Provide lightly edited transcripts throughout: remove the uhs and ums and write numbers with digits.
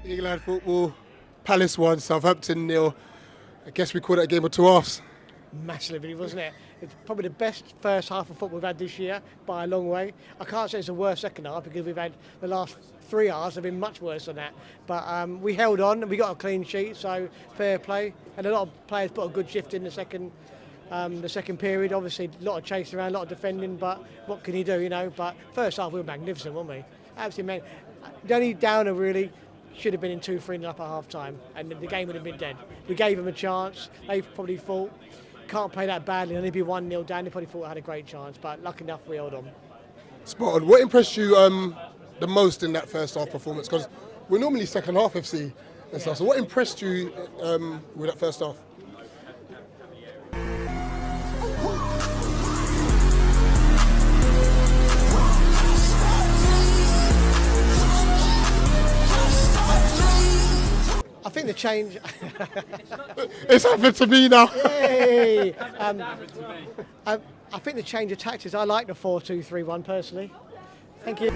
Eagle-eyed football, Palace 1, Southampton 0. I guess we call that a game of two halves. Massively, wasn't it? It's probably the best first half of football we've had this year by a long way. I can't say it's the worst second half because we've had the last 3 hours have been much worse than that. But we held on and we got a clean sheet, so fair play. And a lot of players put a good shift in the second period. Obviously, a lot of chasing around, a lot of defending, but what can you do, you know? But first half we were magnificent, weren't we? Absolutely, man. The only downer really should have been in 2-3 in the upper half time, and the game would have been dead. We gave them a chance. They probably thought, can't play that badly, and they'd be 1-0 down. They probably thought I had a great chance, but lucky enough we held on. Spot on. What impressed you the most in that first half performance? Because we're normally second half FC and stuff. So what impressed you with that first half? I think the change. It's happened to me now. Yay! I think the change of tactics. I like the 4-2-3-1 personally. Thank you.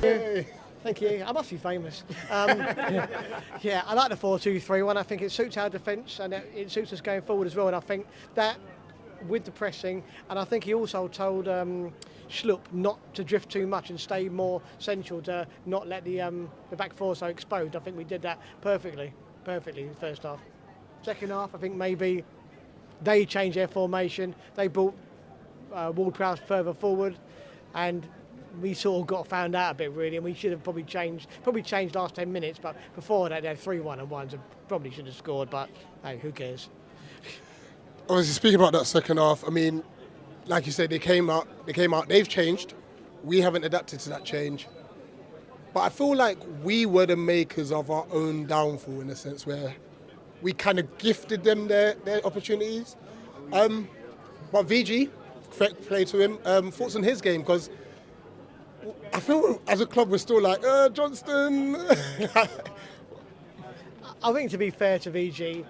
Hey. Thank you. I must be famous. Yeah, I like the 4-2-3-1. I think it suits our defence and it suits us going forward as well. And I think that with the pressing, and I think he also told Schlupp not to drift too much and stay more central to not let the back four so exposed. I think we did that perfectly in the first half. Second half, I think maybe they changed their formation. They brought Ward-Prowse further forward, and we sort of got found out a bit really, and we should have probably changed last 10 minutes, but before that they had 3-1 and 1, so probably should have scored, but hey, who cares? Obviously, speaking about that second half, I mean, like you said, they came out, they've changed. We haven't adapted to that change. But I feel like we were the makers of our own downfall in a sense where we kind of gifted them their opportunities. But VG, play to him, thoughts on his game, because I feel as a club we're still like, Johnston. I think to be fair to VG,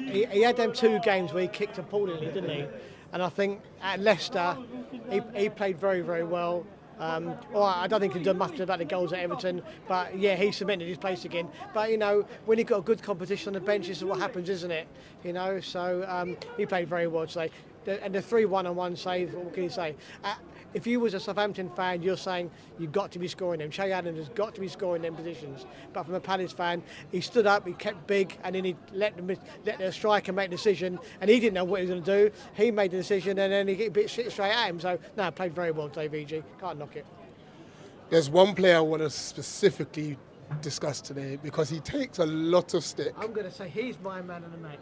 he had them 2 games where he kicked appallingly, didn't he? And I think at Leicester, he played very, very well. I don't think he's done much about the goals at Everton, but yeah, he cemented his place again. But you know, when you've got a good competition on the bench, this is what happens, isn't it? You know, so he played very well today. And the 3 1-on-1 saves, what can you say? If you was a Southampton fan, you're saying you've got to be scoring them. Che Adams has got to be scoring them positions. But from a Palace fan, he stood up, he kept big, and then he let the striker make the decision, and he didn't know what he was going to do. He made the decision, and then he hit a bit straight at him. So, no, played very well today, VG. Can't knock it. There's one player I want to specifically discuss today because he takes a lot of stick. I'm going to say he's my man of the match.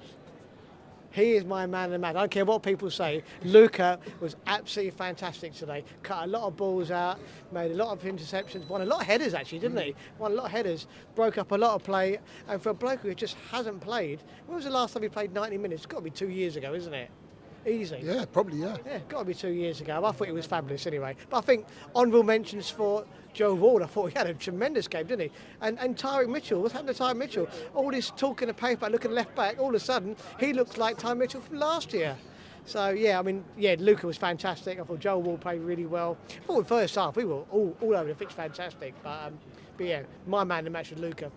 He is my man of the match. I don't care what people say. Luca was absolutely fantastic today. Cut a lot of balls out, made a lot of interceptions, won a lot of headers actually, didn't he? Won a lot of headers, broke up a lot of play. And for a bloke who just hasn't played, when was the last time he played 90 minutes? It's got to be 2 years ago, isn't it? Easy. Yeah, probably, yeah. Yeah, got to be 2 years ago. I thought he was fabulous anyway. But I think honourable mentions for Joe Ward. I thought he had a tremendous game, didn't he? And Tyrick Mitchell, what's happened to Tyrick Mitchell? All this talk in the paper, looking left back, all of a sudden he looks like Tyrick Mitchell from last year. So yeah, I mean, yeah, Luca was fantastic. I thought Joe Ward played really well. I thought the first half we were all over the pitch, fantastic. But yeah, my man in the match was Luca.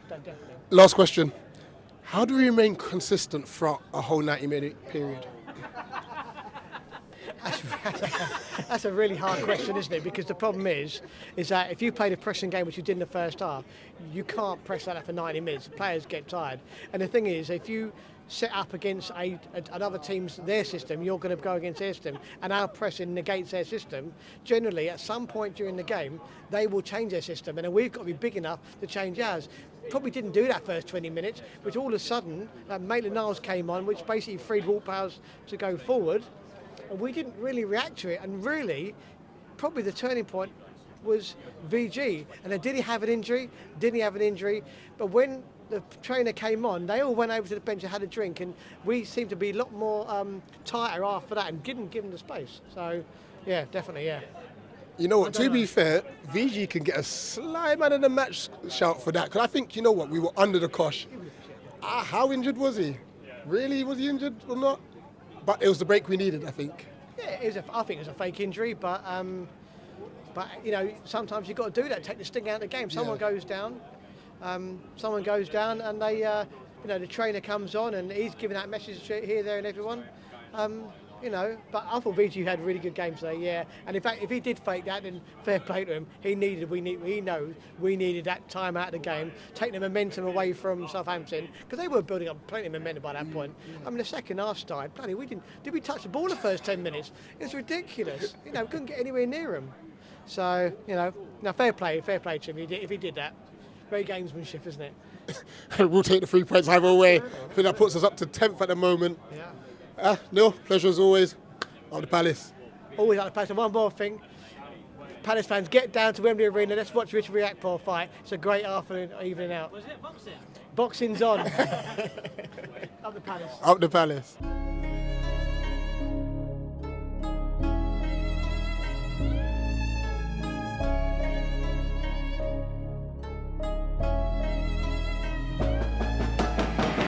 Definitely. Last question. How do we remain consistent throughout a whole 90-minute period? That's a really hard question, isn't it? Because the problem is that if you played a pressing game, which you did in the first half, you can't press that for 90 minutes. The players get tired. And the thing is, if you set up against another team's their system, you're going to go against their system, and our pressing negates their system. Generally, at some point during the game, they will change their system, and then we've got to be big enough to change ours. Probably didn't do that first 20 minutes, which all of a sudden, Maitland-Niles came on, which basically freed Ward-Prowse to go forward. And we didn't really react to it, and really, probably the turning point was VG. And then did he have an injury? Didn't he have an injury? But when the trainer came on, they all went over to the bench and had a drink, and we seemed to be a lot more tighter after that and didn't give him the space. So, yeah, definitely, yeah. You know what? To be fair, VG can get a slight man of the match shout for that. Because I think, you know what, we were under the cosh. How injured was he? Really, was he injured or not? But it was the break we needed, I think. Yeah, I think it was a fake injury, but you know, sometimes you've got to do that. Take the sting out of the game. Someone goes down, and they, you know, the trainer comes on and he's giving that message here, there, and everyone. You know, but I thought VG had a really good game today, yeah. And in fact, if he did fake that, then fair play to him. We needed that time out of the game, take the momentum away from Southampton, because they were building up plenty of momentum by that point. I mean, the second half started, bloody, did we touch the ball the first 10 minutes? It's ridiculous. You know, we couldn't get anywhere near him. So, you know, now fair play to him if he did that. Very gamesmanship, isn't it? We'll take the 3 points either way. I think that puts us up to 10th at the moment. Yeah. No, pleasure as always. Up the Palace. Always at the Palace. And one more thing. Palace fans, get down to Wembley Arena. Let's watch Rich Riakporhe fight. It's a great afternoon, evening out. Was it boxing? Boxing's on. Up the Palace. Up the Palace.